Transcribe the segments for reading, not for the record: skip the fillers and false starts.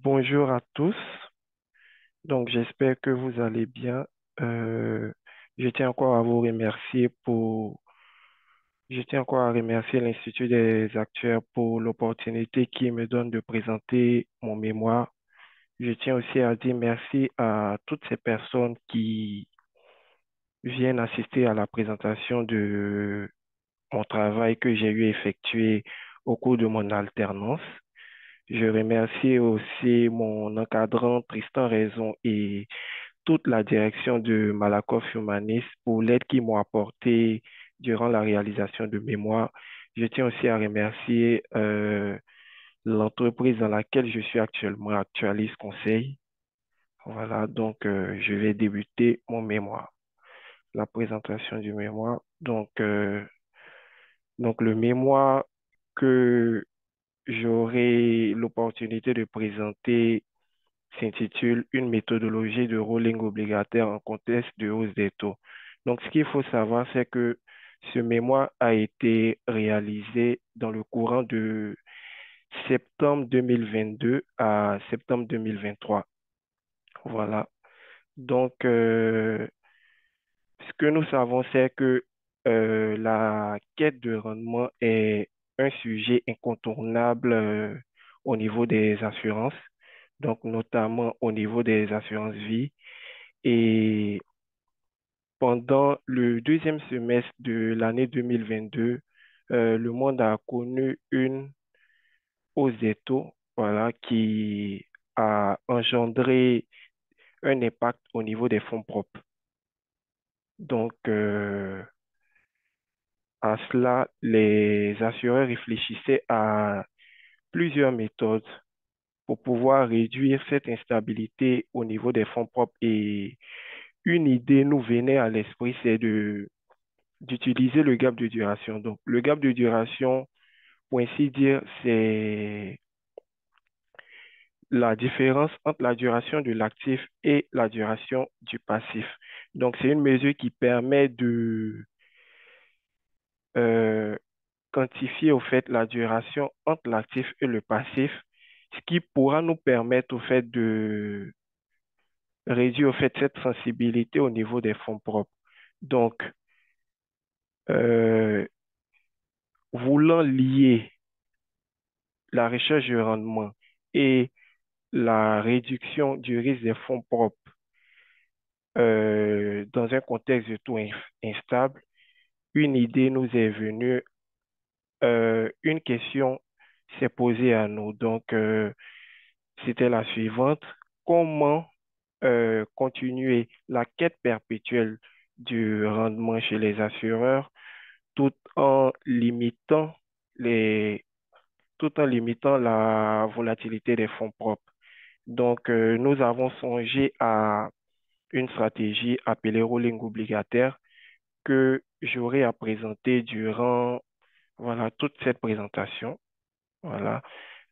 Bonjour à tous. Donc, j'espère que vous allez bien. Euh, je tiens encore à vous remercier je tiens encore à remercier l'Institut des actuaires pour l'opportunité qu'il me donne de présenter mon mémoire. Je tiens aussi à dire merci à toutes ces personnes qui viennent assister à la présentation de mon travail que j'ai eu effectué au cours de mon alternance. Je remercie aussi mon encadrant Tristan Raison et toute la direction de Malakoff Humanis pour l'aide qu'ils m'ont apportée durant la réalisation de mémoire. Je tiens aussi à remercier l'entreprise dans laquelle je suis actuellement, Actualis Conseil. Voilà, donc je vais débuter mon mémoire, la présentation du mémoire. Donc le mémoire que j'aurai l'opportunité de présenter s'intitule Une méthodologie de rolling obligataire en contexte de hausse des taux. Donc, ce qu'il faut savoir, c'est que ce mémoire a été réalisé dans le courant de septembre 2022 à septembre 2023. Voilà. Donc, ce que nous savons, c'est que la quête de rendement est un sujet incontournable au niveau des assurances, donc notamment au niveau des assurances vie. Et pendant le deuxième semestre de l'année 2022, le monde a connu une hausse des taux, voilà, qui a engendré un impact au niveau des fonds propres. Donc, à cela, les assureurs réfléchissaient à plusieurs méthodes pour pouvoir réduire cette instabilité au niveau des fonds propres. Et une idée nous venait à l'esprit, c'est d'utiliser le gap de duration. Donc, le gap de duration, pour ainsi dire, c'est la différence entre la duration de l'actif et la duration du passif. Donc, c'est une mesure qui permet de euh, quantifier au fait la duration entre l'actif et le passif, ce qui pourra nous permettre au fait de réduire au fait cette sensibilité au niveau des fonds propres. Donc, euh, voulant lier la recherche de rendement et la réduction du risque des fonds propres dans un contexte de taux instable, une idée nous est venue, une question s'est posée à nous. Donc, c'était la suivante. Comment continuer la quête perpétuelle du rendement chez les assureurs tout en limitant les, tout en limitant la volatilité des fonds propres? Donc, nous avons songé à une stratégie appelée rolling obligataire que j'aurai à présenter durant voilà, toute cette présentation. Voilà.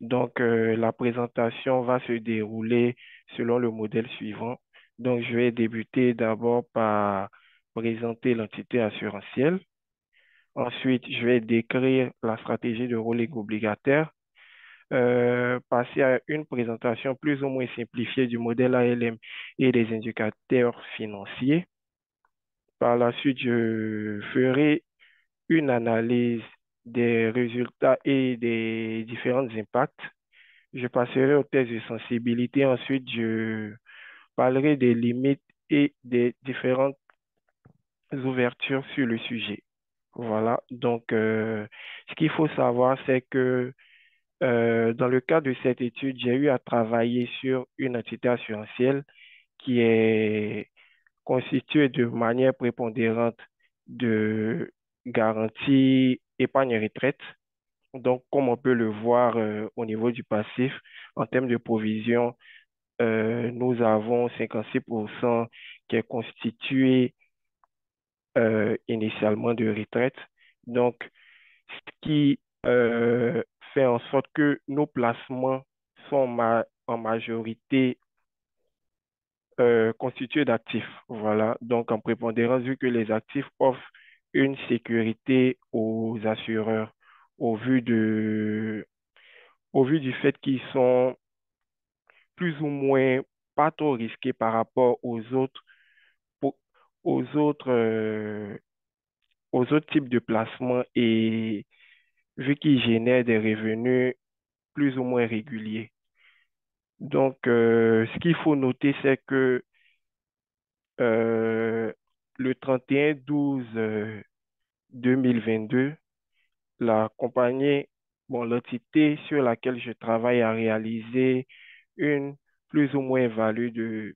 Donc, la présentation va se dérouler selon le modèle suivant. Donc, je vais débuter d'abord par présenter l'entité assurantielle. Ensuite, je vais décrire la stratégie de rolling obligataire, passer à une présentation plus ou moins simplifiée du modèle ALM et des indicateurs financiers. Par la suite, je ferai une analyse des résultats et des différents impacts. Je passerai aux tests de sensibilité. Ensuite, je parlerai des limites et des différentes ouvertures sur le sujet. Voilà. Donc, ce qu'il faut savoir, c'est que dans le cadre de cette étude, j'ai eu à travailler sur une entité assurantielle qui est constituée de manière prépondérante de garantie épargne-retraite. Donc, comme on peut le voir au niveau du passif, en termes de provision, nous avons 56% qui est constitué initialement de retraite. Donc, ce qui fait en sorte que nos placements sont en majorité constitués d'actifs. Voilà. Donc, en prépondérance, vu que les actifs offrent une sécurité aux assureurs au vu au vu du fait qu'ils sont plus ou moins pas trop risqué par rapport po- aux autres, euh, aux autres types de placements et vu qu'ils génèrent des revenus plus ou moins réguliers. Donc, ce qu'il faut noter, c'est que euh, le 31/12 2022, la compagnie, bon, l'entité sur laquelle je travaille a réalisé une plus ou moins value de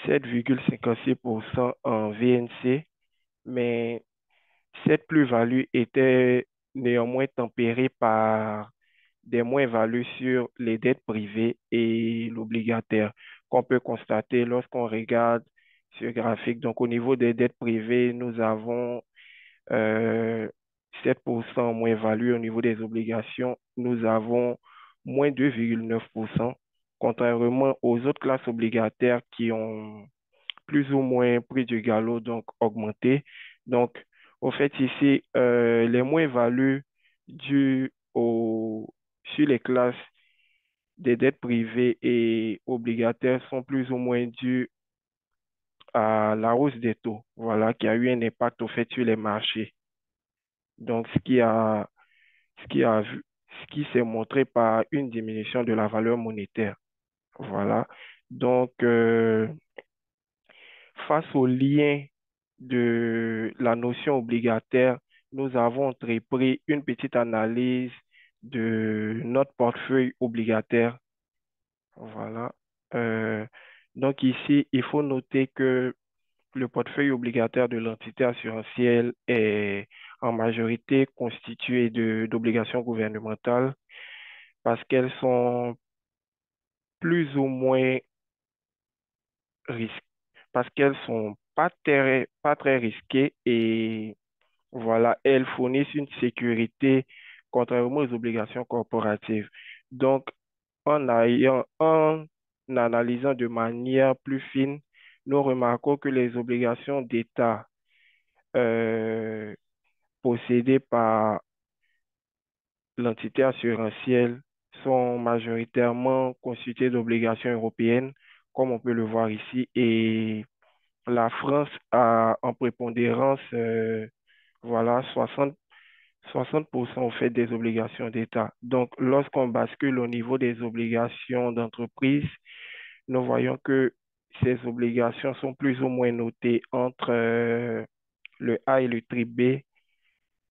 7,56% en VNC, mais cette plus-value était néanmoins tempérée par des moins-values sur les dettes privées et l'obligataire qu'on peut constater lorsqu'on regarde ce graphique. Donc, au niveau des dettes privées, nous avons euh, 7% moins-value. Au niveau des obligations, nous avons moins 2,9%, contrairement aux autres classes obligataires qui ont plus ou moins prix du galop, donc augmenté. Donc, au fait, ici, les moins-values dues sur les classes des dettes privées et obligataires sont plus ou moins dues à la hausse des taux, voilà, qui a eu un impact au fait sur les marchés. Donc, ce qui s'est montré par une diminution de la valeur monétaire. Voilà. Donc, face au lien de la notion obligataire, nous avons entrepris une petite analyse de notre portefeuille obligataire. Voilà. Euh, donc ici, il faut noter que le portefeuille obligataire de l'entité assurantielle est en majorité constitué d'obligations gouvernementales parce qu'elles sont plus ou moins risquées, parce qu'elles sont pas très risquées et voilà, elles fournissent une sécurité contrairement aux obligations corporatives. Donc, en analysant de manière plus fine, nous remarquons que les obligations d'État euh, possédées par l'entité assurantielle sont majoritairement constituées d'obligations européennes, comme on peut le voir ici, et la France a en prépondérance voilà, 60% au fait des obligations d'État. Donc, lorsqu'on bascule au niveau des obligations d'entreprise, nous voyons que ces obligations sont plus ou moins notées entre le A et le triple B,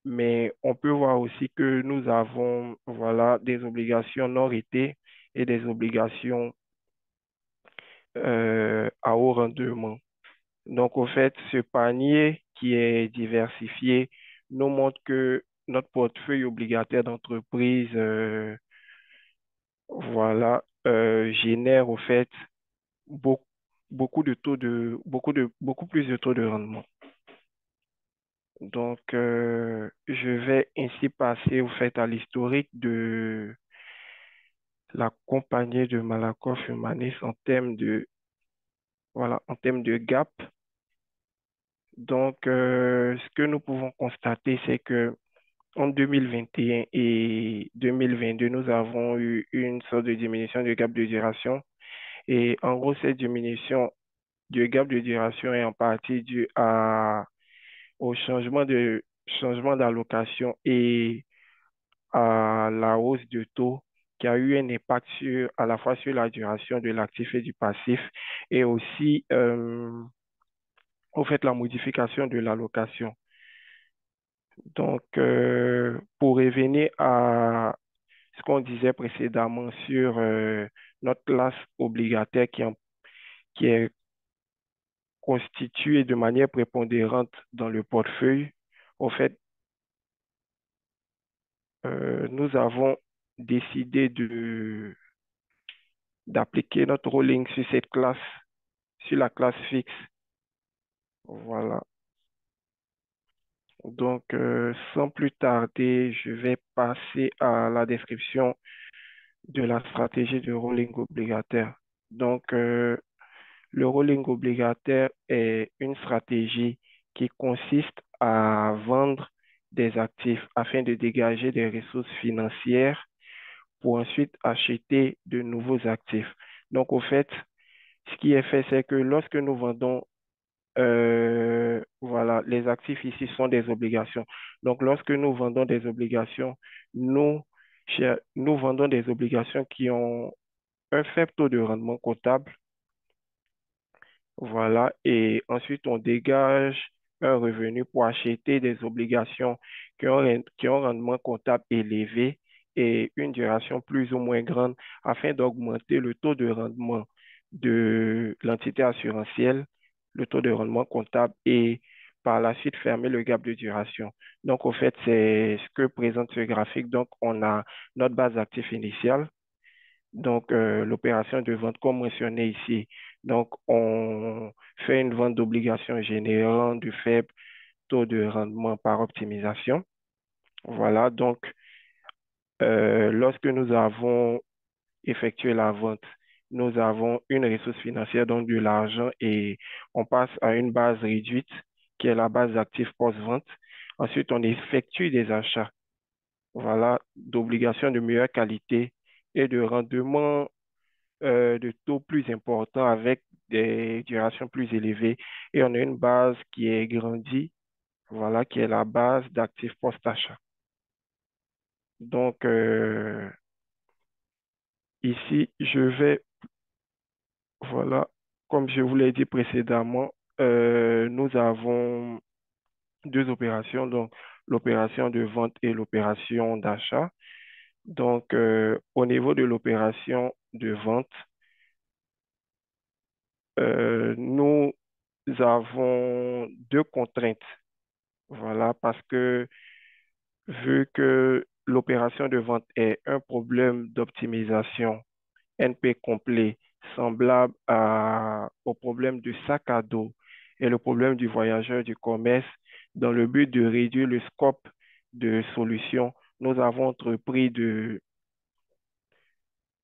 mais on peut voir aussi que nous avons voilà, des obligations non ratées et des obligations à haut rendement. Donc, au fait, ce panier qui est diversifié nous montre que notre portefeuille obligataire d'entreprise, voilà, génère au fait beaucoup, beaucoup plus de taux de rendement. Donc, je vais ainsi passer au fait à l'historique de la compagnie de Malakoff Humanis voilà, en termes de gap. Donc, ce que nous pouvons constater, c'est que en 2021 et 2022, nous avons eu une sorte de diminution du gap de duration. Et en gros, cette diminution du gap de duration est en partie due au changement d'allocation et à la hausse de taux qui a eu un impact à la fois sur la duration de l'actif et du passif et aussi au fait la modification de l'allocation. Donc, pour revenir à ce qu'on disait précédemment sur notre classe obligataire qui est constituée de manière prépondérante dans le portefeuille, au fait, nous avons décidé d'appliquer notre rolling sur cette classe, sur la classe fixe. Voilà. Donc, sans plus tarder, je vais passer à la description de la stratégie de rolling obligataire. Donc, le rolling obligataire est une stratégie qui consiste à vendre des actifs afin de dégager des ressources financières pour ensuite acheter de nouveaux actifs. Donc, au fait, ce qui est fait, c'est que lorsque nous vendons, voilà, les actifs ici sont des obligations. Donc, lorsque nous vendons des obligations, nous, nous vendons des obligations qui ont un faible taux de rendement comptable. Voilà, et ensuite on dégage un revenu pour acheter des obligations qui ont un rendement comptable élevé et une duration plus ou moins grande afin d'augmenter le taux de rendement de l'entité assurantielle, le taux de rendement comptable et par la suite fermer le gap de duration. Donc, au fait, c'est ce que présente ce graphique. Donc, on a notre base d'actifs initiale, donc, l'opération de vente, comme mentionné ici, donc on fait une vente d'obligations générant du faible taux de rendement par optimisation. Voilà, donc lorsque nous avons effectué la vente, nous avons une ressource financière, donc de l'argent, et on passe à une base réduite qui est la base d'actifs post-vente. Ensuite, on effectue des achats, voilà, d'obligations de meilleure qualité et de rendement de taux plus importants avec des durations plus élevées. Et on a une base qui est grandie, voilà, qui est la base d'actifs post-achat. Donc, ici, je vais, voilà, comme je vous l'ai dit précédemment, nous avons deux opérations, donc l'opération de vente et l'opération d'achat. Donc, au niveau de l'opération de vente, nous avons deux contraintes. Voilà, parce que vu que l'opération de vente est un problème d'optimisation NP complet, semblable au problème du sac à dos et le problème du voyageur du commerce, dans le but de réduire le scope de solution, nous avons entrepris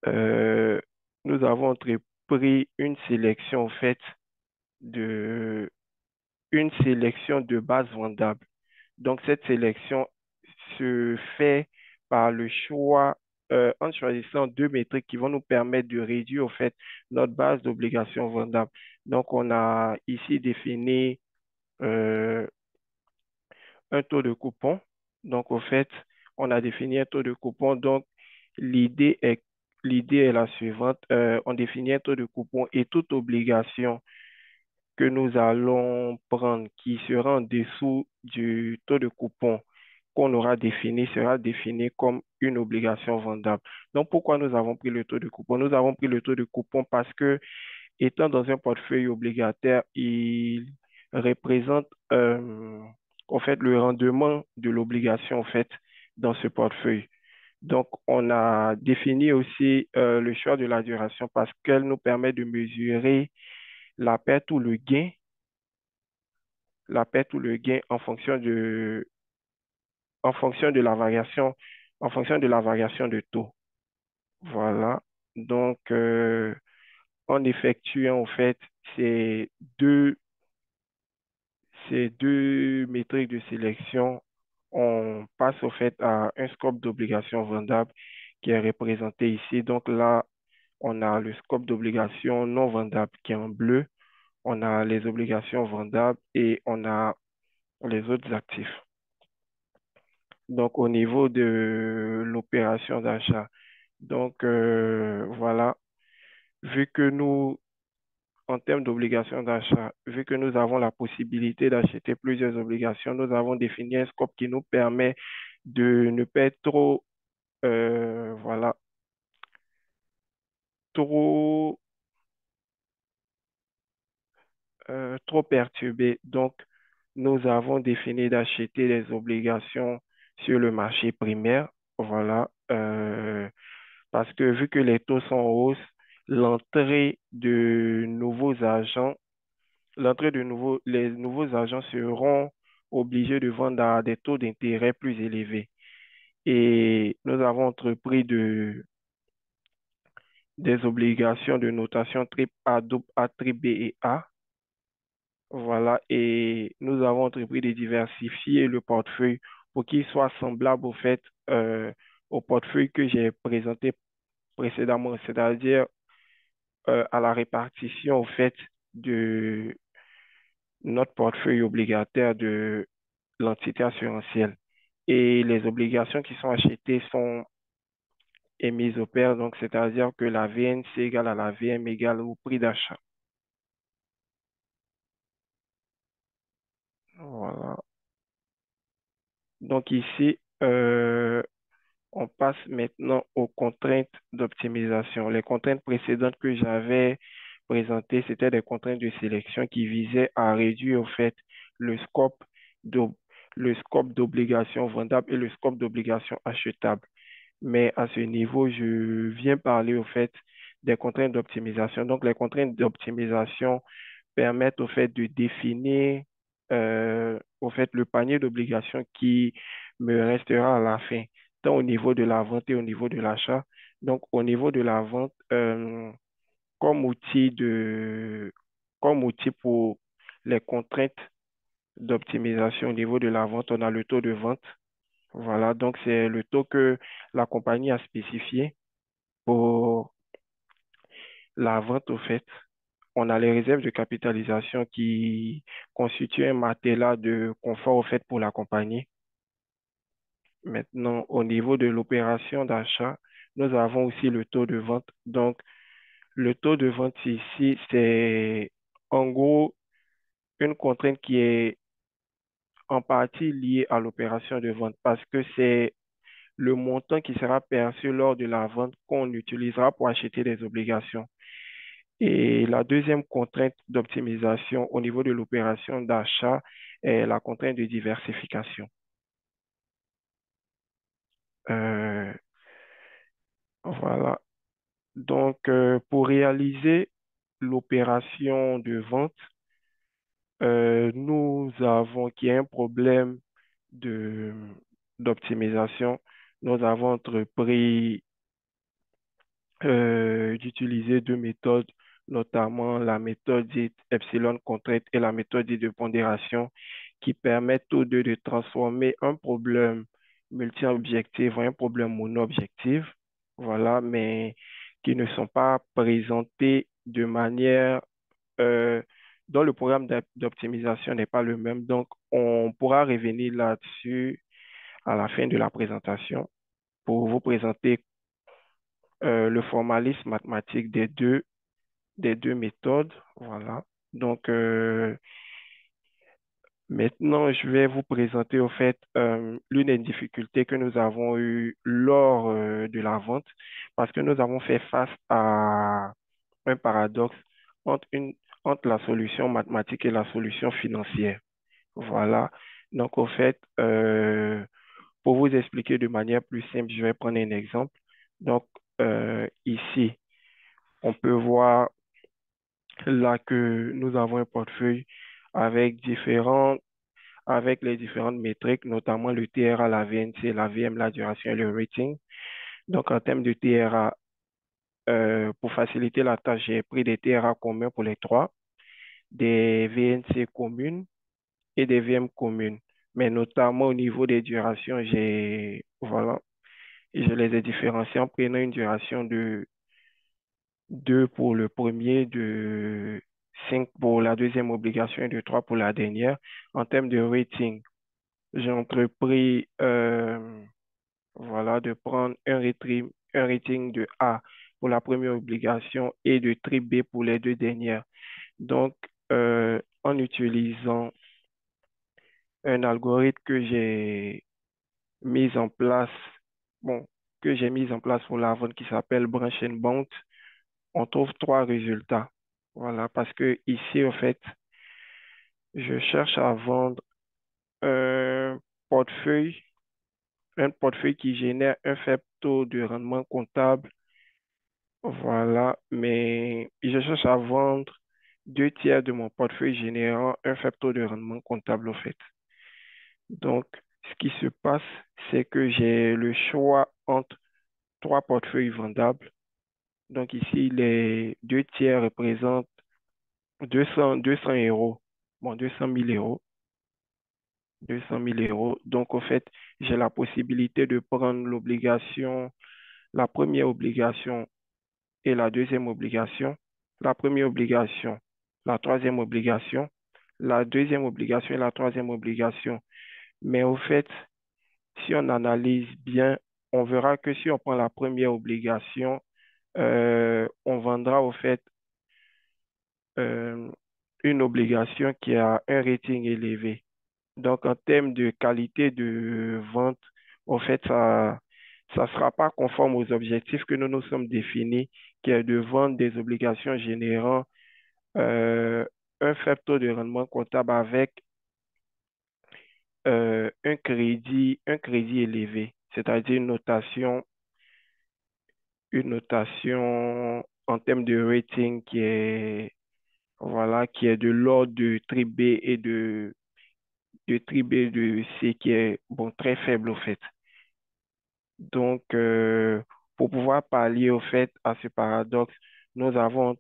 euh, nous avons entrepris une sélection, en fait, de, une sélection de bases vendables. Donc, cette sélection se fait par le choix, en choisissant deux métriques qui vont nous permettre de réduire, au fait, notre base d'obligations vendables. Donc, on a ici défini euh, un taux de coupon. Donc, au fait, on a défini un taux de coupon. Donc, l'idée est, l'idée est la suivante. On définit un taux de coupon et toute obligation que nous allons prendre qui sera en dessous du taux de coupon qu'on aura défini sera défini comme une obligation vendable. Donc, pourquoi nous avons pris le taux de coupon? Nous avons pris le taux de coupon parce que, étant dans un portefeuille obligataire, il représente en fait le rendement de l'obligation en fait dans ce portefeuille. Donc, on a défini aussi le choix de la duration parce qu'elle nous permet de mesurer la perte ou le gain en fonction de la variation, en fonction de la variation de taux. Voilà. Donc, en effectuant, en fait, ces deux, ces deux métriques de sélection, on passe, au fait, à un scope d'obligations vendables qui est représenté ici. Donc là, on a le scope d'obligations non vendables qui est en bleu. On a les obligations vendables et on a les autres actifs. Donc, au niveau de l'opération d'achat. Donc, voilà, vu que nous, en termes d'obligations d'achat, vu que nous avons la possibilité d'acheter plusieurs obligations, nous avons défini un scope qui nous permet de ne pas être trop, voilà, trop, trop perturbé. Donc, nous avons défini d'acheter les obligations sur le marché primaire. Voilà. Parce que vu que les taux sont en hausse, l'entrée de nouveaux agents, les nouveaux agents seront obligés de vendre à des taux d'intérêt plus élevés. Et nous avons entrepris des obligations de notation triple A, double A, triple B et A. Voilà. Et nous avons entrepris de diversifier le portefeuille pour qu'il soit semblable, au fait, au portefeuille que j'ai présenté précédemment, c'est-à-dire à la répartition, au fait, de notre portefeuille obligataire de l'entité assurantielle. Et les obligations qui sont achetées sont émises au pair, donc c'est-à-dire que la VNC égale à la VM égale au prix d'achat. Voilà. Donc ici, on passe maintenant aux contraintes d'optimisation. Les contraintes précédentes que j'avais présentées, c'était des contraintes de sélection qui visaient à réduire au fait le scope d'ob- le scope d'obligations vendables et le scope d'obligations achetables. Mais à ce niveau, je viens parler au fait des contraintes d'optimisation. Donc, les contraintes d'optimisation permettent au fait de définir au fait le panier d'obligations qui me restera à la fin, tant au niveau de la vente et au niveau de l'achat. Donc, au niveau de la vente, comme outil comme outil pour les contraintes d'optimisation au niveau de la vente, on a le taux de vente. Voilà, donc c'est le taux que la compagnie a spécifié pour la vente au fait. On a les réserves de capitalisation qui constituent un matelas de confort au fait pour la compagnie. Maintenant, au niveau de l'opération d'achat, nous avons aussi le taux de vente. Donc, le taux de vente ici, c'est en gros une contrainte qui est en partie liée à l'opération de vente parce que c'est le montant qui sera perçu lors de la vente qu'on utilisera pour acheter des obligations. Et la deuxième contrainte d'optimisation au niveau de l'opération d'achat est la contrainte de diversification. Euh, voilà. Donc, pour réaliser l'opération de vente, nous avons qu'il y a un problème de d'optimisation. Nous avons entrepris d'utiliser deux méthodes, notamment la méthode dite epsilon contrainte et la méthode dite de pondération, qui permettent tous deux de transformer un problème multi-objectif en un problème mono-objectif, voilà, mais qui ne sont pas présentés de manière euh, dont le programme d'optimisation n'est pas le même. Donc, on pourra revenir là-dessus à la fin de la présentation pour vous présenter le formalisme mathématique des deux méthodes. Voilà. Donc, maintenant, je vais vous présenter au fait l'une des difficultés que nous avons eues lors de la vente parce que nous avons fait face à un paradoxe entre entre la solution mathématique et la solution financière. Voilà. Donc, au fait, pour vous expliquer de manière plus simple, je vais prendre un exemple. Donc, ici, on peut voir là que nous avons un portefeuille avec avec les différentes métriques, notamment le TRA, la VNC, la VM, la duration et le rating. Donc, en termes de TRA, pour faciliter la tâche, j'ai pris des TRA communs pour les trois, des VNC communes et des VM communes. Mais notamment au niveau des durations, voilà, je les ai différenciés en prenant une duration de 2 pour le premier, de 5 pour la deuxième obligation et de 3 pour la dernière. En termes de rating, j'ai entrepris voilà, de prendre un rating de A pour la première obligation et de triple B pour les deux dernières. Donc, en utilisant un algorithme que j'ai mis en place, bon, que j'ai mis en place pour la vente qui s'appelle Branch and Bound, on trouve trois résultats. Voilà, parce que ici, en fait, je cherche à vendre un portefeuille, un portefeuille qui génère un faible taux de rendement comptable. Voilà, mais je cherche à vendre deux tiers de mon portefeuille générant un faible taux de rendement comptable, en fait. Donc, ce qui se passe, c'est que j'ai le choix entre trois portefeuilles vendables. Donc ici, les deux tiers représentent 200 euros. Bon, 200 000 euros. 200 000 euros. Donc, au fait, j'ai la possibilité de prendre l'obligation, la première obligation et la deuxième obligation. la première obligation, la troisième obligation, la deuxième obligation et la troisième obligation. Mais au fait, si on analyse bien, on verra que si on prend la première obligation, on vendra au fait euh, une obligation qui a un rating élevé. Donc, en termes de qualité de vente, au fait, ça sera pas conforme aux objectifs que nous nous sommes définis, qui est de vendre des obligations générant euh, un faible taux de rendement comptable avec un crédit élevé, c'est-à-dire une notation en termes de rating qui est, voilà, qui est de l'ordre de triple B et de triple B de C qui est, bon, très faible au fait. Donc, pour pouvoir pallier au fait à ce paradoxe, nous avons,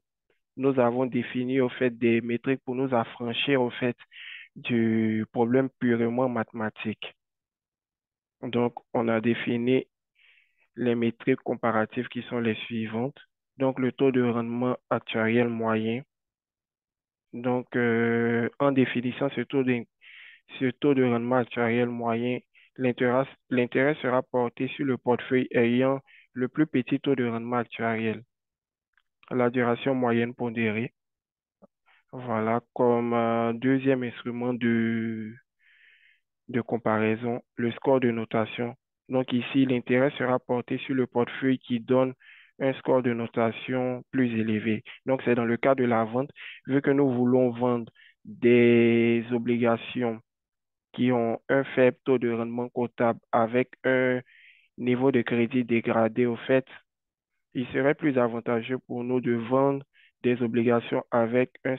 nous avons défini au fait des métriques pour nous affranchir au fait du problème purement mathématique. Donc, on a défini les métriques comparatives qui sont les suivantes. Donc, le taux de rendement actuariel moyen. Donc, en définissant ce taux de rendement actuariel moyen, l'intérêt sera porté sur le portefeuille ayant le plus petit taux de rendement actuariel. La duration moyenne pondérée. Voilà, comme deuxième instrument de comparaison, le score de notation. Donc ici, l'intérêt sera porté sur le portefeuille qui donne un score de notation plus élevé. Donc c'est dans le cas de la vente, vu que nous voulons vendre des obligations qui ont un faible taux de rendement comptable avec un niveau de crédit dégradé au fait, il serait plus avantageux pour nous de vendre des obligations avec un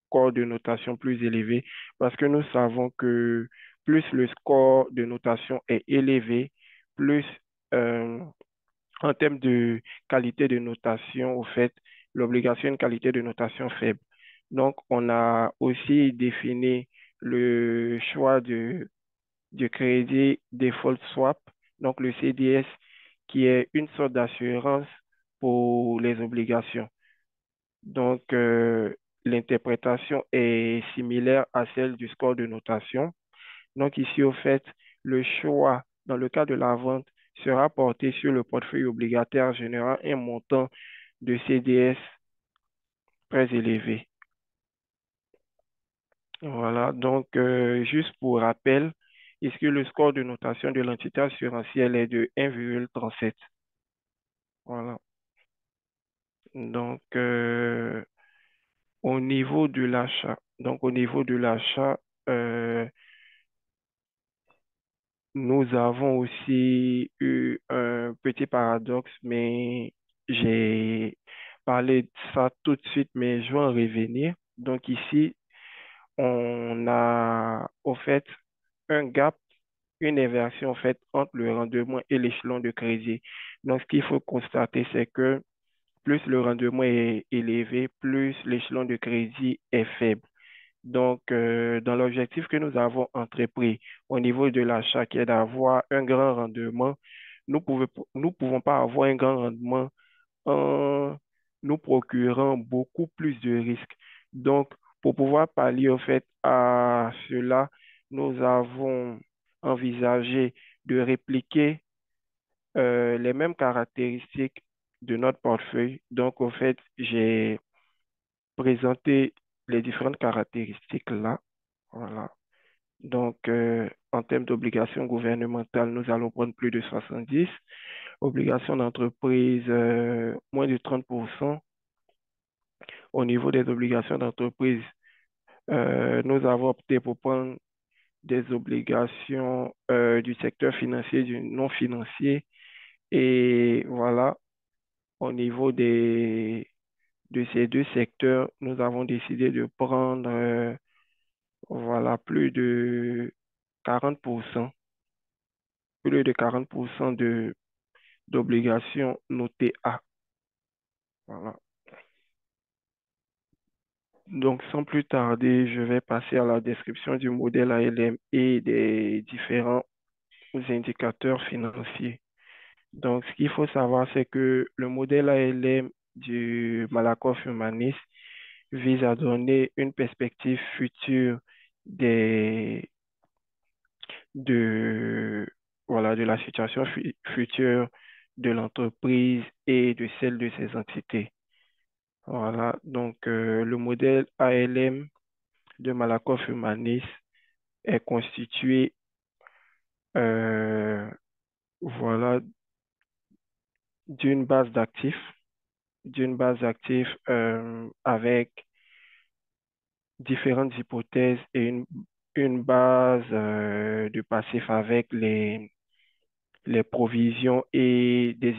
score de notation plus élevé parce que nous savons que plus le score de notation est élevé, plus euh, en termes de qualité de notation, au fait, l'obligation a une qualité de notation faible. Donc, on a aussi défini le choix du crédit default swap, donc le CDS, qui est une sorte d'assurance pour les obligations. Donc, l'interprétation est similaire à celle du score de notation. Donc, ici, au fait, le choix, dans le cas de la vente, sera porté sur le portefeuille obligataire générant un montant de CDS très élevé. Voilà, donc, juste pour rappel, est-ce que le score de notation de l'entité assurantielle est de 1,37? Voilà. Donc, au niveau de l'achat, euh, nous avons aussi eu un petit paradoxe, mais j'ai parlé de ça tout de suite, mais je vais en revenir. Donc ici, on a au fait un gap, une inversion en fait entre le rendement et l'échelon de crédit. Donc ce qu'il faut constater, c'est que plus le rendement est élevé, plus l'échelon de crédit est faible. Donc, dans l'objectif que nous avons entrepris au niveau de l'achat, qui est d'avoir un grand rendement, nous pouvons pas avoir un grand rendement en nous procurant beaucoup plus de risques. Donc, pour pouvoir pallier au fait à cela, nous avons envisagé de répliquer les mêmes caractéristiques de notre portefeuille. Donc, au fait, j'ai présenté les différentes caractéristiques là. Voilà. Donc, en termes d'obligations gouvernementales, nous allons prendre plus de 70. Obligations d'entreprise, moins de 30%. Au niveau des obligations d'entreprise, nous avons opté pour prendre des obligations du secteur financier, du non financier. Et voilà, au niveau de ces deux secteurs, nous avons décidé de prendre voilà, plus de 40% d'obligations notées A. Voilà. Donc, sans plus tarder, je vais passer à la description du modèle ALM et des différents indicateurs financiers. Donc, ce qu'il faut savoir, c'est que le modèle ALM du Malakoff Humanis vise à donner une perspective future des, de, voilà, de la situation future de l'entreprise et de celle de ses entités. Voilà, donc le modèle ALM de Malakoff Humanis est constitué euh, voilà, d'une base d'actifs, avec différentes hypothèses et une base de passif avec les provisions et des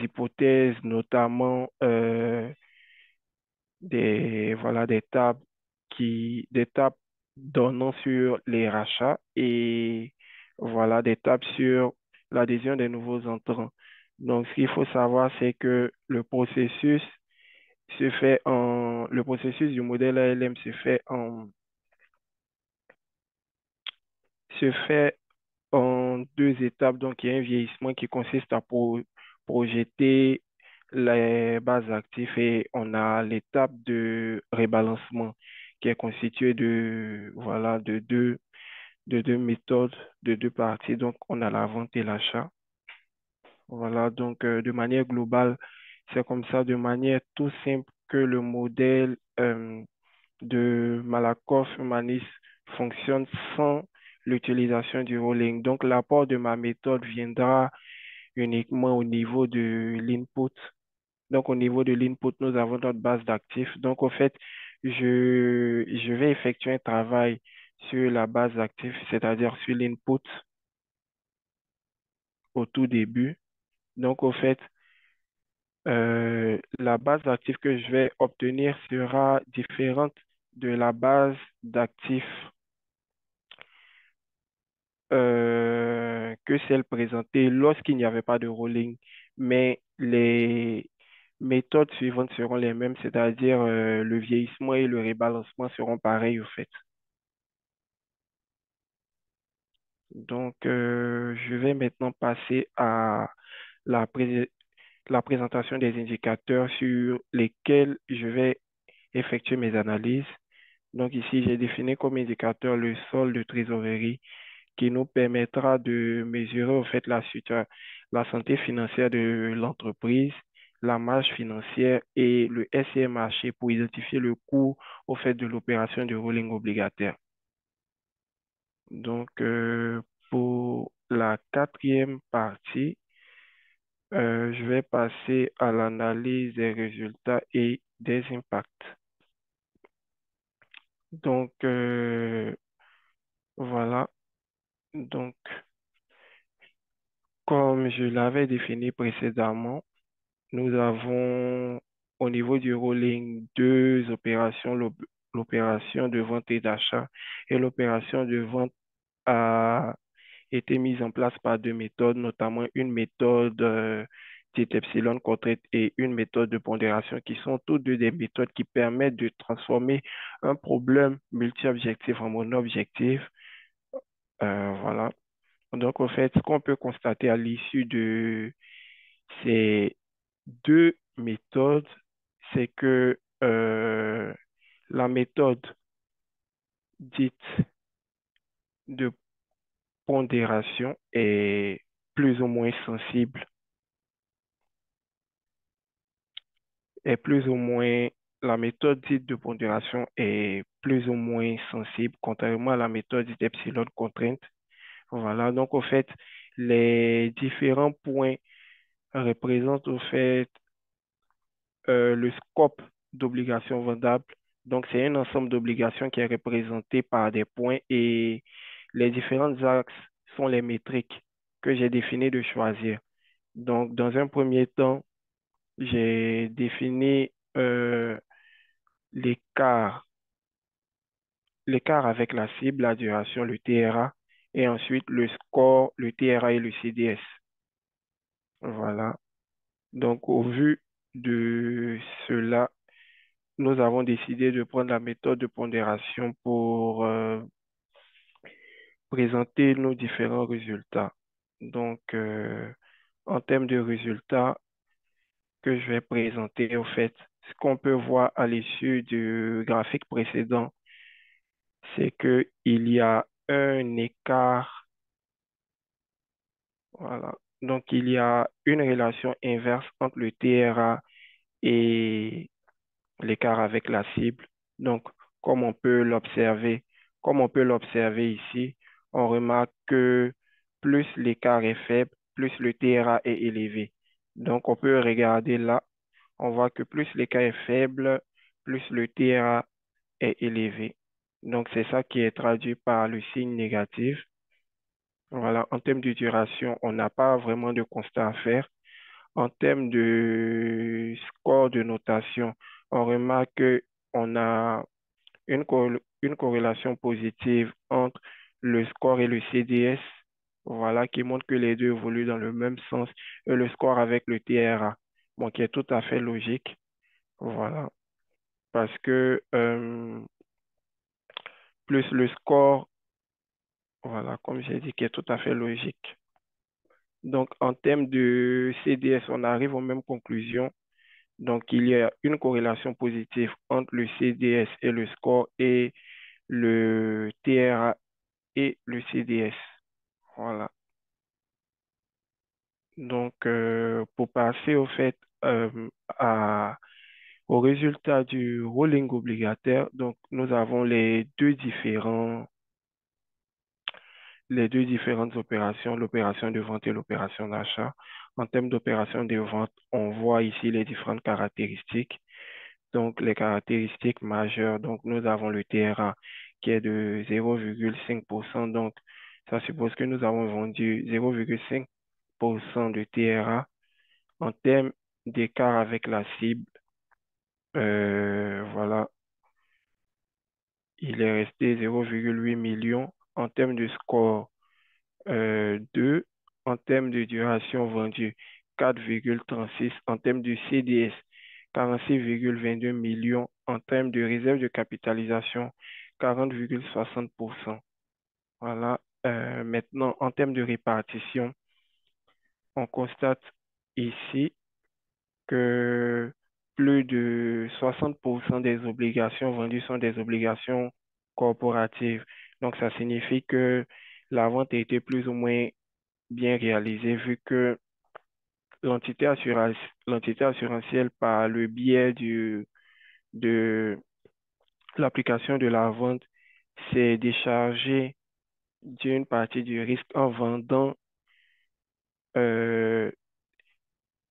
hypothèses, notamment des tables donnant sur les rachats et voilà, des tables sur l'adhésion des nouveaux entrants. Donc, ce qu'il faut savoir, c'est que le processus du modèle ALM se fait en deux étapes. Donc, il y a un vieillissement qui consiste à projeter les bases actives et on a l'étape de rebalancement qui est constituée de deux méthodes, de deux parties. Donc, on a la vente et l'achat. Voilà, donc de manière globale, c'est comme ça, de manière tout simple que le modèle de Malakoff Humanis fonctionne sans l'utilisation du rolling. Donc, l'apport de ma méthode viendra uniquement au niveau de l'input. Donc, au niveau de l'input, nous avons notre base d'actifs. Donc, au fait, je vais effectuer un travail sur la base d'actifs, c'est-à-dire sur l'input au tout début. Donc, au fait, la base d'actifs que je vais obtenir sera différente de la base d'actifs que celle présentée lorsqu'il n'y avait pas de rolling. Mais les méthodes suivantes seront les mêmes, c'est-à-dire le vieillissement et le rebalancement seront pareils au fait. Donc, je vais maintenant passer à la, la présentation des indicateurs sur lesquels je vais effectuer mes analyses. Donc ici, j'ai défini comme indicateur le solde de trésorerie qui nous permettra de mesurer au fait la santé financière de l'entreprise, la marge financière et le SIMH pour identifier le coût au fait de l'opération de rolling obligataire. Donc, pour la quatrième partie, je vais passer à l'analyse des résultats et des impacts. Donc, voilà. Donc, comme je l'avais défini précédemment, nous avons au niveau du rolling deux opérations, l'opération de vente et d'achat et l'opération de vente a été mise en place par deux méthodes, notamment une méthode dite epsilon contrainte et une méthode de pondération qui sont toutes deux des méthodes qui permettent de transformer un problème multi-objectif en mono-objectif. Voilà. Donc, en fait, ce qu'on peut constater à l'issue de ces deux méthodes, c'est que la méthode dite de pondération est plus ou moins sensible, est plus ou moins, la méthode dite de pondération est plus ou moins sensible, contrairement à la méthode dite epsilon contrainte. Voilà, donc au fait, les différents points représentent au fait le scope d'obligations vendables. Donc, c'est un ensemble d'obligations qui est représenté par des points et les différents axes sont les métriques que j'ai défini de choisir. Donc, dans un premier temps, j'ai défini l'écart, l'écart avec la cible, la duration, le TRA, et ensuite le score, le TRA et le CDS. Voilà. Donc, au vu de cela, nous avons décidé de prendre la méthode de pondération pour présenter nos différents résultats. Donc, en termes de résultats, que je vais présenter, au fait. Ce qu'on peut voir à l'issue du graphique précédent, c'est que il y a un écart, voilà. Donc, il y a une relation inverse entre le TRA et l'écart avec la cible. Donc, comme on peut l'observer, comme on peut l'observer ici, on remarque que plus l'écart est faible, plus le TRA est élevé. Donc, on peut regarder là, on voit que plus l'écart est faible, plus le TRA est élevé. Donc, c'est ça qui est traduit par le signe négatif. Voilà, en termes de duration, on n'a pas vraiment de constat à faire. En termes de score de notation, on remarque qu'on a une corrélation positive entre le score et le CDS, voilà, qui montre que les deux évoluent dans le même sens, et le score avec le TRA, bon, qui est tout à fait logique, voilà, parce que plus le score, voilà, comme j'ai dit, qui est tout à fait logique. Donc, en termes de CDS, on arrive aux mêmes conclusions. Donc, il y a une corrélation positive entre le CDS et le score et le TRA et le CDS. Voilà. Donc, pour passer au fait au résultat du rolling obligataire, donc nous avons les deux différentes opérations, l'opération de vente et l'opération d'achat. En termes d'opération de vente, on voit ici les différentes caractéristiques. Donc, les caractéristiques majeures, donc nous avons le TRA qui est de 0,5%. Donc, ça suppose que nous avons vendu 0,5% de TRA. En termes d'écart avec la cible, voilà, il est resté 0,8 millions. En termes de score, 2. En termes de duration vendue, 4,36. En termes de CDS, 46,22 millions. En termes de réserve de capitalisation, 40,60%. Voilà. Maintenant, en termes de répartition, on constate ici que plus de 60% des obligations vendues sont des obligations corporatives. Donc, ça signifie que la vente a été plus ou moins bien réalisée vu que l'entité assurantielle, par le biais de l'application de la vente, s'est déchargée d'une partie du risque en vendant euh,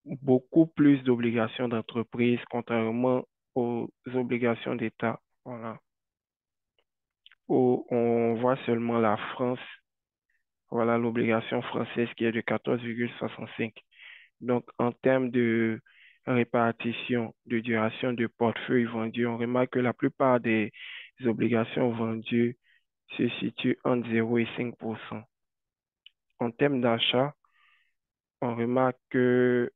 beaucoup plus d'obligations d'entreprise, contrairement aux obligations d'État. Voilà. Où on voit seulement la France, voilà l'obligation française qui est de 14,65. Donc, en termes de répartition, de duration de portefeuille vendu, on remarque que la plupart des obligations vendues se situent entre 0 et 5%. En termes d'achat, on remarque que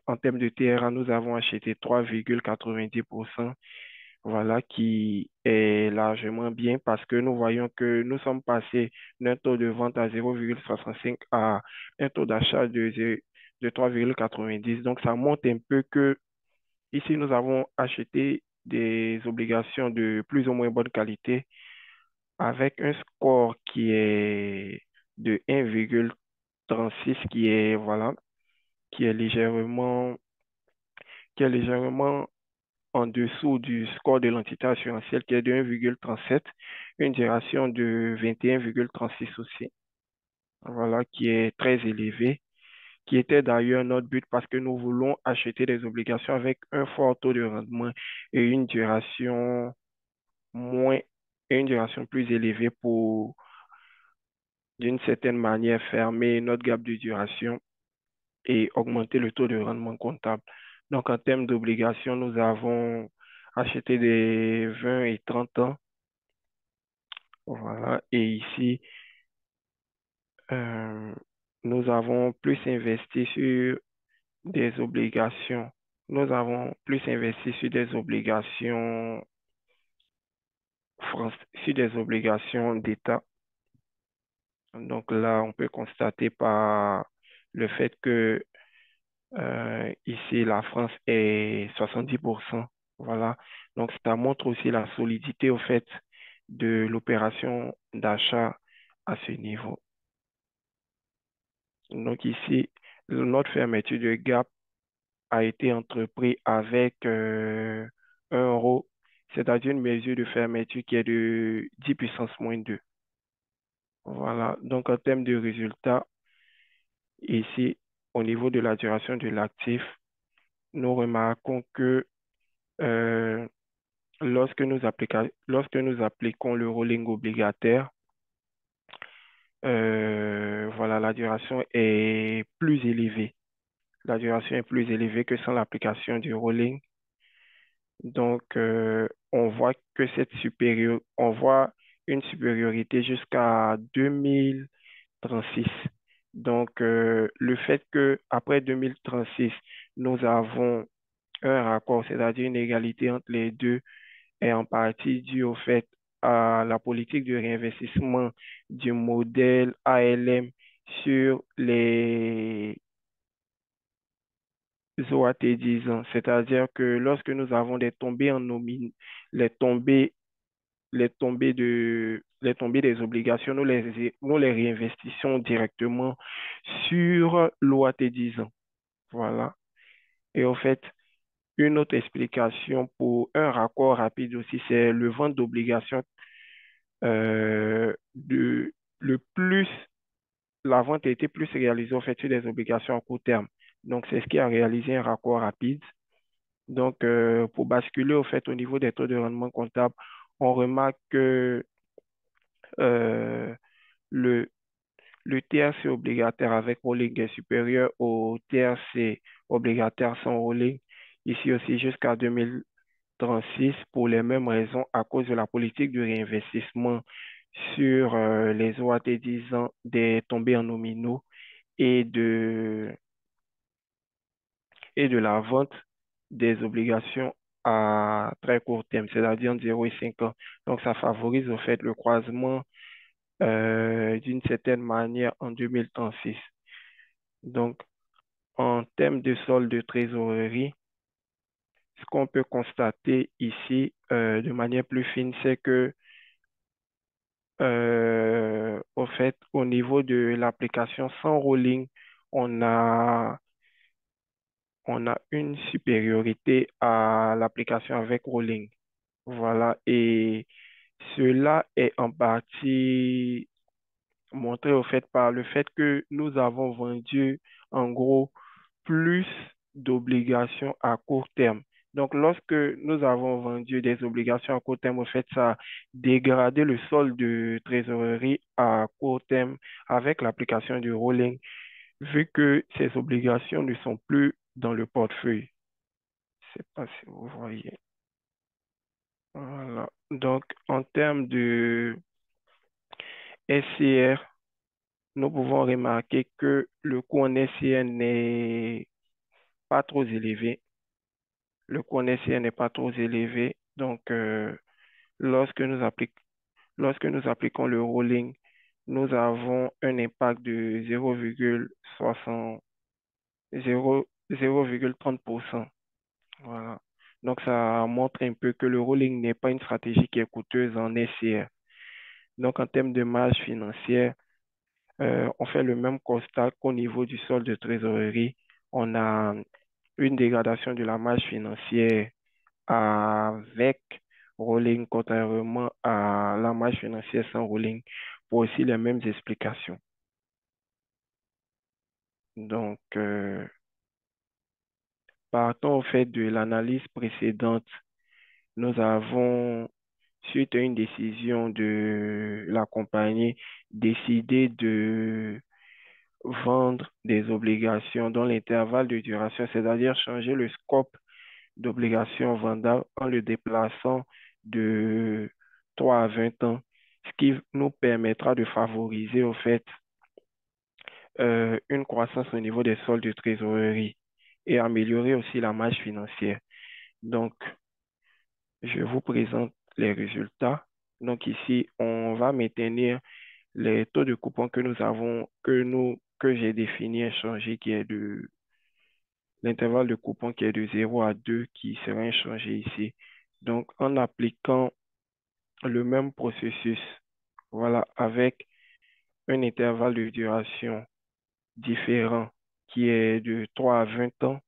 en termes de TRA, nous avons acheté 3,90%, voilà, qui est largement bien parce que nous voyons que nous sommes passés d'un taux de vente à 0,65 à un taux d'achat de 3,90. Donc, ça montre un peu que ici, nous avons acheté des obligations de plus ou moins bonne qualité avec un score qui est de 1,36, voilà, qui est légèrement, qui est légèrement en dessous du score de l'entité assurantielle qui est de 1,37, une duration de 21,36 aussi, voilà, qui est très élevée, qui était d'ailleurs notre but parce que nous voulons acheter des obligations avec un fort taux de rendement et une duration moins, et une duration plus élevée pour, d'une certaine manière, fermer notre gap de duration et augmenter le taux de rendement comptable. Donc, en termes d'obligations, nous avons acheté des 20 et 30 ans. Voilà. Et ici, euh, nous avons plus investi sur des obligations. Nous avons plus investi sur des obligations sur des obligations d'État. Donc là, on peut constater par le fait que Ici, la France est 70%. Voilà. Donc, ça montre aussi la solidité, au fait, de l'opération d'achat à ce niveau. Donc, ici, notre fermeture de Gap a été entreprise avec 1 euro, c'est-à-dire une mesure de fermeture qui est de 10 puissance moins 2. Voilà. Donc, en termes de résultats, ici, au niveau de la duration de l'actif, nous remarquons que euh, lorsque nous appliquons le rolling obligataire, voilà, la duration est plus élevée. La duration est plus élevée que sans l'application du rolling. Donc, on voit une supériorité jusqu'à 2036. Donc, le fait que après 2036, nous avons un raccord, c'est-à-dire une égalité entre les deux, est en partie dû au fait à la politique de réinvestissement du modèle ALM sur les OAT 10 ans. C'est-à-dire que lorsque nous avons des tombées en nomine, les tombées, les tombées des obligations, nous les réinvestissons directement sur l'OAT 10 ans. Voilà. Et au fait, une autre explication pour un raccord rapide aussi, c'est le vente d'obligations le plus, la vente a été plus réalisée au fait sur des obligations à court terme. Donc, c'est ce qui a réalisé un raccord rapide. Donc, pour basculer au fait au niveau des taux de rendement comptable, on remarque que euh, le, le TRC obligataire avec rolling est supérieur au TRC obligataire sans rolling. Ici aussi jusqu'à 2036 pour les mêmes raisons à cause de la politique de réinvestissement sur les OAT 10 ans des tombées en nominaux et et de la vente des obligations à très court terme, c'est-à-dire entre 0 et 5 ans. Donc, ça favorise au fait le croisement d'une certaine manière en 2036. Donc, en termes de solde de trésorerie, ce qu'on peut constater ici de manière plus fine, c'est que au fait, au niveau de l'application sans rolling, on a, on a une supériorité à l'application avec rolling. Voilà. Et cela est en partie montré au fait par le fait que nous avons vendu en gros plus d'obligations à court terme. Donc, lorsque nous avons vendu des obligations à court terme, au fait, ça a dégradé le solde de trésorerie à court terme avec l'application du rolling, vu que ces obligations ne sont plus dans le portefeuille. Je sais pas si vous voyez. Voilà. Donc, en termes de SCR, nous pouvons remarquer que le coût en SCR n'est pas trop élevé. Le coût en SCR n'est pas trop élevé. Donc, lorsque nous lorsque nous appliquons le rolling, nous avons un impact de 0,30%. Voilà. Donc, ça montre un peu que le rolling n'est pas une stratégie qui est coûteuse en SCR. Donc, en termes de marge financière, on fait le même constat qu'au niveau du solde de trésorerie. On a une dégradation de la marge financière avec rolling, contrairement à la marge financière sans rolling, pour aussi les mêmes explications. Donc, partons au fait de l'analyse précédente, nous avons, suite à une décision de la compagnie, décidé de vendre des obligations dans l'intervalle de duration, c'est-à-dire changer le scope d'obligations vendables en le déplaçant de 3 à 20 ans, ce qui nous permettra de favoriser au fait une croissance au niveau des soldes de trésorerie et améliorer aussi la marge financière. Donc, je vous présente les résultats. Donc ici, on va maintenir les taux de coupon que nous avons, que j'ai défini et changé, qui est de l'intervalle de coupon qui est de 0 à 2 qui sera inchangé ici. Donc, en appliquant le même processus, voilà, avec un intervalle de duration différent qui est de 3 à 20 ans,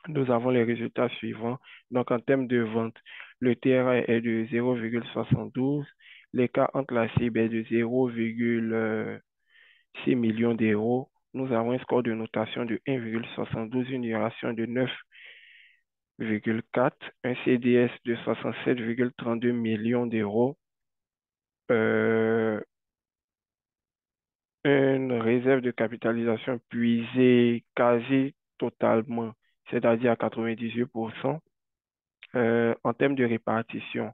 nous avons les résultats suivants. Donc, en termes de vente, le TRA est de 0,72. L'écart entre la cible est de 0,6 millions d'euros. Nous avons un score de notation de 1,72, une duration de 9,4, un CDS de 67,32 millions d'euros, euh, une réserve de capitalisation puisée quasi totalement, c'est-à-dire à 98%. En termes de répartition,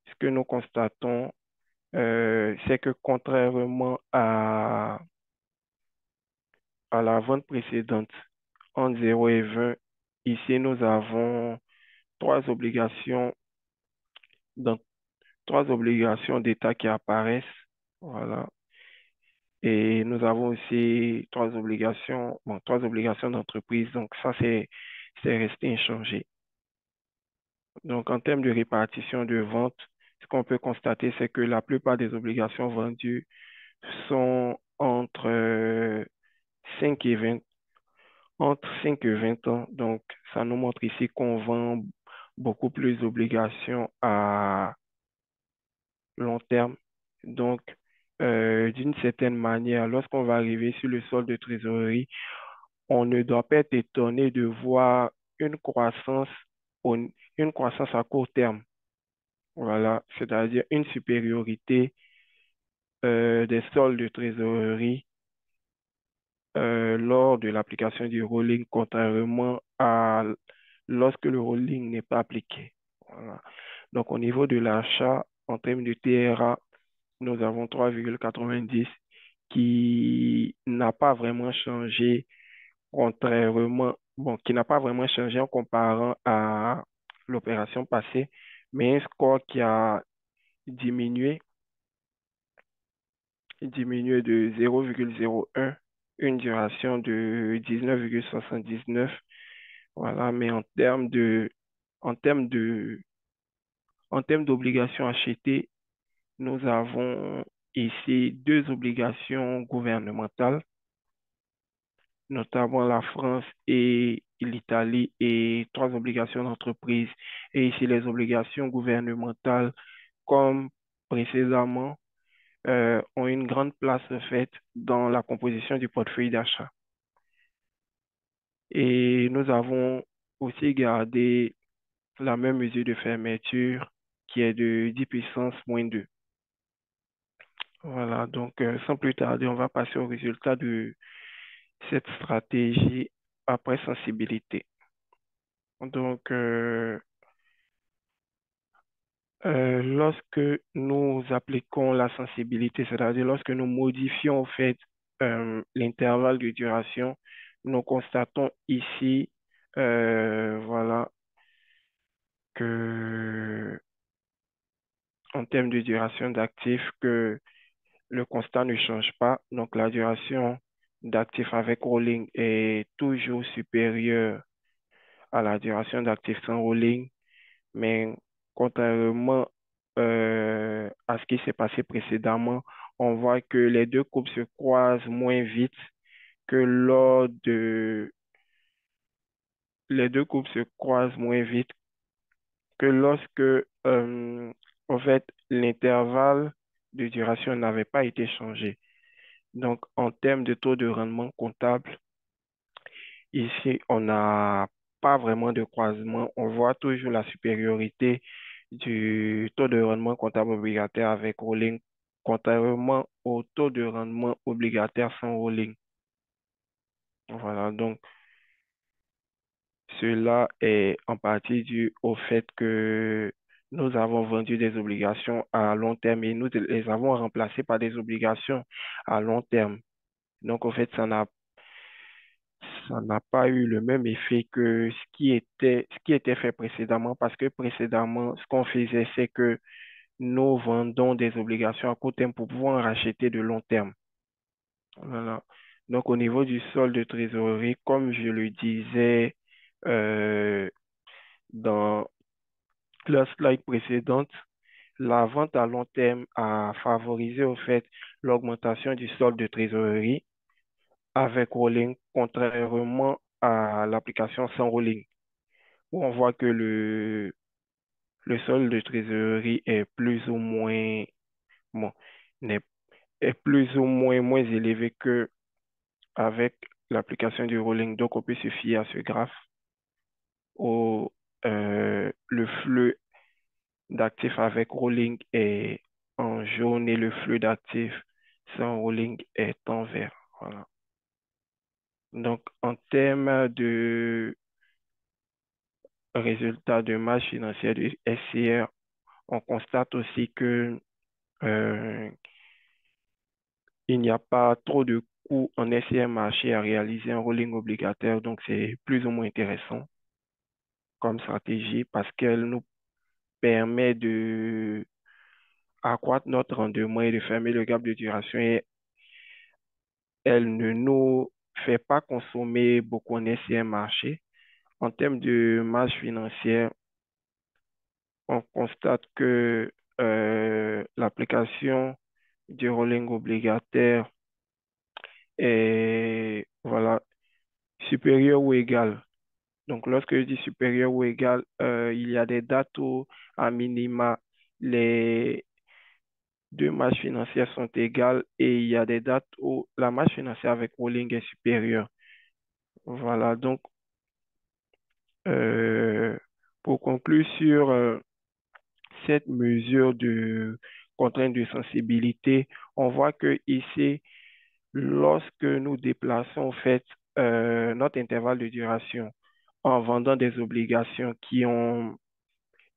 ce que nous constatons, c'est que contrairement à la vente précédente, entre 0 et 20, ici nous avons trois obligations, dans, trois obligations d'État qui apparaissent. Voilà. Et nous avons aussi trois obligations d'entreprise. Donc ça, c'est resté inchangé. Donc en termes de répartition de vente, ce qu'on peut constater, c'est que la plupart des obligations vendues sont 5 et 20, entre 5 et 20 ans. Donc ça nous montre ici qu'on vend beaucoup plus d'obligations à long terme. Donc, d'une certaine manière, lorsqu'on va arriver sur le solde de trésorerie, on ne doit pas être étonné de voir une croissance, une croissance à court terme. Voilà, c'est-à-dire une supériorité des soldes de trésorerie lors de l'application du rolling, contrairement à lorsque le rolling n'est pas appliqué. Voilà. Donc, au niveau de l'achat, en termes de TRA, nous avons 3,90 qui n'a pas vraiment changé, qui n'a pas vraiment changé en comparant à l'opération passée, mais un score qui a diminué, diminué de 0,01, une duration de 19,79. Voilà, mais en termes de, en termes d'obligations achetées, nous avons ici deux obligations gouvernementales, notamment la France et l'Italie, et trois obligations d'entreprise. Et ici, les obligations gouvernementales, comme précédemment, ont une grande place faite dans la composition du portefeuille d'achat. Et nous avons aussi gardé la même mesure de fermeture qui est de 10 puissance moins 2. Voilà, donc sans plus tarder, on va passer au résultat de cette stratégie après sensibilité. Donc, lorsque nous appliquons la sensibilité, c'est-à-dire lorsque nous modifions en fait l'intervalle de duration, nous constatons ici, voilà, que en termes de duration d'actifs, que le constat ne change pas. Donc, la duration d'actifs avec rolling est toujours supérieure à la duration d'actifs sans rolling, mais contrairement à ce qui s'est passé précédemment, on voit que les deux courbes se croisent moins vite que lors de... Les deux courbes se croisent moins vite que lorsque, en fait, l'intervalle de duration n'avait pas été changé. Donc, en termes de taux de rendement comptable, ici, on n'a pas vraiment de croisement. On voit toujours la supériorité du taux de rendement comptable obligataire avec rolling, contrairement au taux de rendement obligataire sans rolling. Voilà, donc cela est en partie dû au fait que nous avons vendu des obligations à long terme et nous les avons remplacées par des obligations à long terme. Donc, en fait, ça n'a pas eu le même effet que ce qui était fait précédemment, parce que précédemment, ce qu'on faisait, c'est que nous vendons des obligations à court terme pour pouvoir en racheter de long terme. Voilà. Donc, au niveau du solde de trésorerie, comme je le disais euh, dans la slide précédente, la vente à long terme a favorisé au fait l'augmentation du solde de trésorerie avec rolling, contrairement à l'application sans rolling, où on voit que le solde de trésorerie est plus ou moins, bon, n'est- est plus ou moins élevé que avec l'application du rolling. Donc, on peut se fier à ce graphe où le flux d'actifs avec rolling est en jaune et le flux d'actifs sans rolling est en vert. Voilà. Donc, en termes de résultats de marge financière du SCR, on constate aussi que euh, il n'y a pas trop de coûts en SCR marché à réaliser un rolling obligataire, donc c'est plus ou moins intéressant comme stratégie parce qu'elle nous permet de accroître notre rendement et de fermer le gap de duration et elle ne nous fait pas consommer beaucoup en SCR marché. En termes de marge financière, on constate que l'application du rolling obligataire est voilà, supérieure ou égale. Donc, lorsque je dis supérieur ou égal, il y a des dates où, à minima, les deux marges financières sont égales et il y a des dates où la marge financière avec rolling est supérieure. Voilà, donc, euh, pour conclure sur cette mesure de contrainte de sensibilité, on voit que ici, lorsque nous déplaçons en fait notre intervalle de duration en vendant des obligations qui ont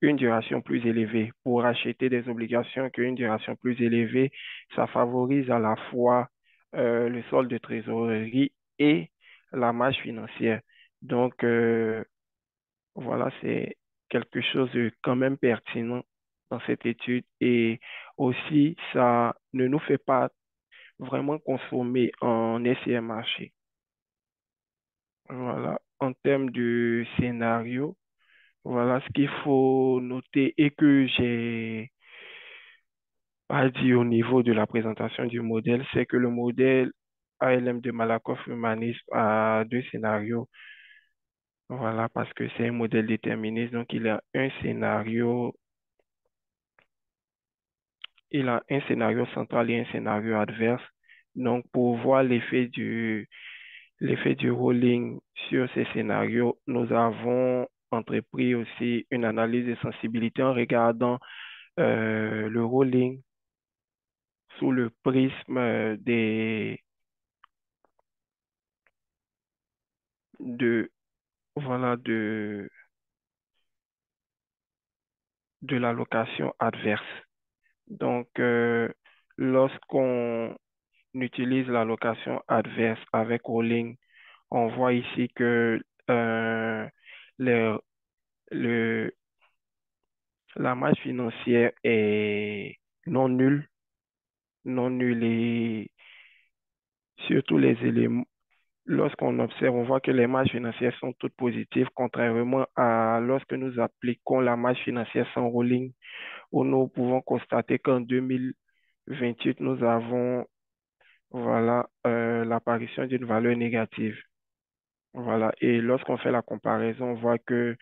une duration plus élevée pour acheter des obligations qui ont une duration plus élevée, ça favorise à la fois le solde de trésorerie et la marge financière. Donc, voilà, c'est quelque chose de quand même pertinent dans cette étude et aussi, ça ne nous fait pas vraiment consommer en essai marché. Voilà, en termes de scénario, voilà ce qu'il faut noter et que j'ai pas dit au niveau de la présentation du modèle, c'est que le modèle ALM de Malakoff humaniste a deux scénarios. Voilà, parce que c'est un modèle déterministe, donc il a un scénario central et un scénario adverse. Donc, pour voir l'effet du rolling sur ces scénarios, nous avons entrepris aussi une analyse de sensibilité en regardant le rolling sous le prisme de, voilà, de la location adverse. Donc, lorsqu'on utilise la location adverse avec rolling, on voit ici que euh, le, le, la marge financière est non nulle, non nulle et surtout les éléments. Lorsqu'on observe, on voit que les marges financières sont toutes positives, contrairement à lorsque nous appliquons la marge financière sans rolling, où nous pouvons constater qu'en 2028, nous avons voilà, l'apparition d'une valeur négative. Voilà. Et lorsqu'on fait la comparaison, on voit que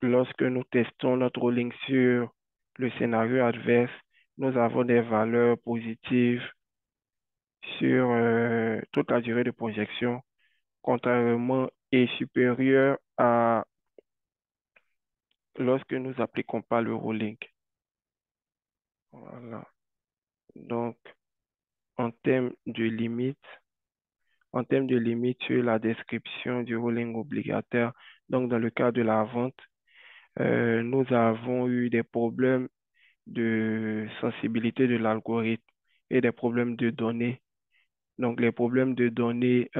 lorsque nous testons notre rolling sur le scénario adverse, nous avons des valeurs positives sur toute la durée de projection, contrairement et supérieure à lorsque nous appliquons pas le rolling. Voilà. Donc, en termes de limites, en termes de limites sur la description du rolling obligataire, donc dans le cas de la vente, nous avons eu des problèmes de sensibilité de l'algorithme et des problèmes de données. Donc, les problèmes de données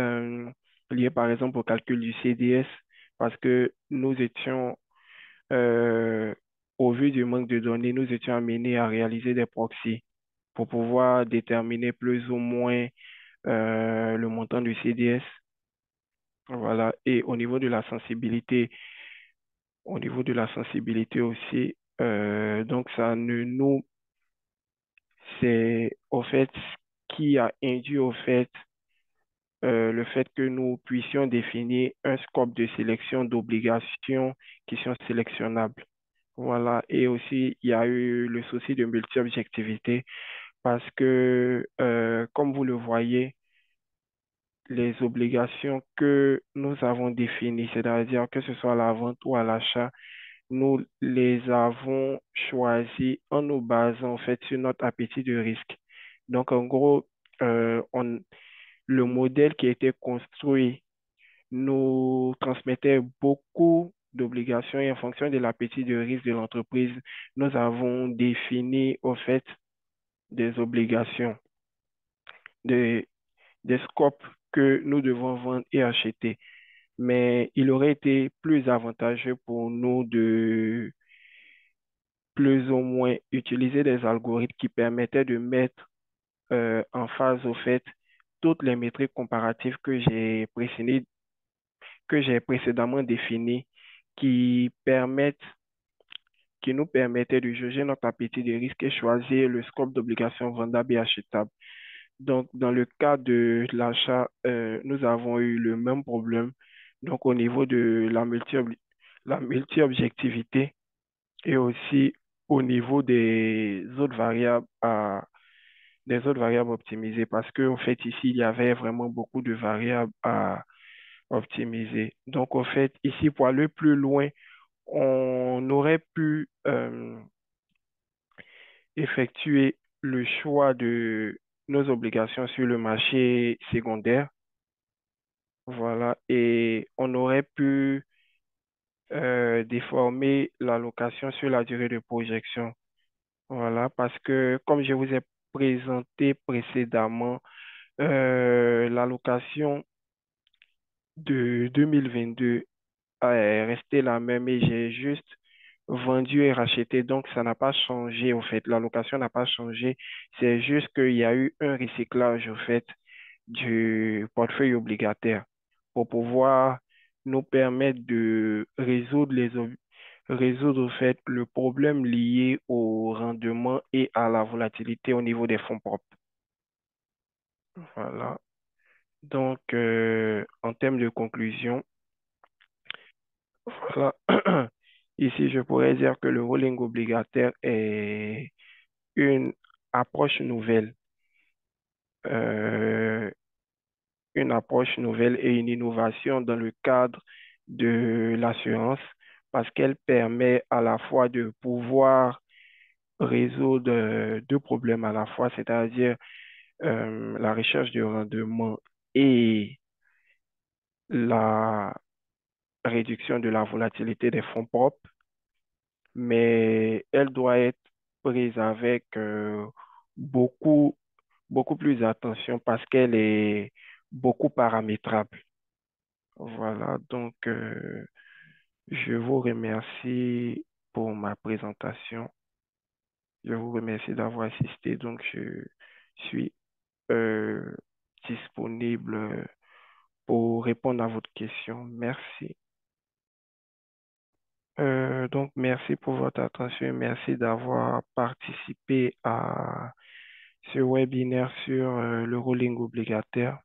liés par exemple au calcul du CDS, parce que nous étions, euh, au vu du manque de données, nous étions amenés à réaliser des proxys pour pouvoir déterminer plus ou moins le montant du CDS. Voilà. Et au niveau de la sensibilité aussi, donc ça ne nous, c'est au fait ce qui a induit au fait le fait que nous puissions définir un scope de sélection d'obligations qui sont sélectionnables. Voilà. Et aussi, il y a eu le souci de multi-objectivité parce que, comme vous le voyez, les obligations que nous avons définies, c'est-à-dire que ce soit à la vente ou à l'achat, nous les avons choisies en nous basant en fait sur notre appétit de risque. Donc, en gros, le modèle qui a été construit nous transmettait beaucoup d'obligations et en fonction de l'appétit de risque de l'entreprise, nous avons défini au fait des obligations, des, des scopes que nous devons vendre et acheter. Mais il aurait été plus avantageux pour nous de plus ou moins utiliser des algorithmes qui permettaient de mettre en phase au fait toutes les métriques comparatives que j'ai précédemment définies qui nous permettaient de juger notre appétit de risque et choisir le scope d'obligations vendables et achetables. Donc, dans le cas de l'achat, nous avons eu le même problème. Donc, au niveau de la multi-objectivité et aussi au niveau des autres variables optimisées parce qu'en fait, ici, il y avait vraiment beaucoup de variables à optimiser. Donc, en fait, ici, pour aller plus loin, on aurait pu effectuer le choix de nos obligations sur le marché secondaire. Voilà. Et on aurait pu déformer l'allocation sur la durée de projection. Voilà. Parce que, comme je vous ai présenté précédemment, l'allocation de 2022 est restée la même et j'ai juste vendu et racheté. Donc, ça n'a pas changé, au fait. La location n'a pas changé. C'est juste qu'il y a eu un recyclage, au fait, du portefeuille obligataire pour pouvoir nous permettre de résoudre, au fait, le problème lié au rendement et à la volatilité au niveau des fonds propres. Voilà. Donc, en termes de conclusion, voilà. Ici, je pourrais dire que le rolling obligataire est une approche nouvelle, euh, une approche nouvelle et une innovation dans le cadre de l'assurance parce qu'elle permet à la fois de pouvoir résoudre deux problèmes à la fois, c'est-à-dire la recherche de rendement et la réduction de la volatilité des fonds propres, mais elle doit être prise avec beaucoup, beaucoup plus d'attention parce qu'elle est beaucoup paramétrable. Voilà, donc je vous remercie pour ma présentation. Je vous remercie d'avoir assisté. Donc, je suis euh, disponible pour répondre à votre question. Merci. Donc, merci pour votre attention et merci d'avoir participé à ce webinaire sur le ruling obligataire.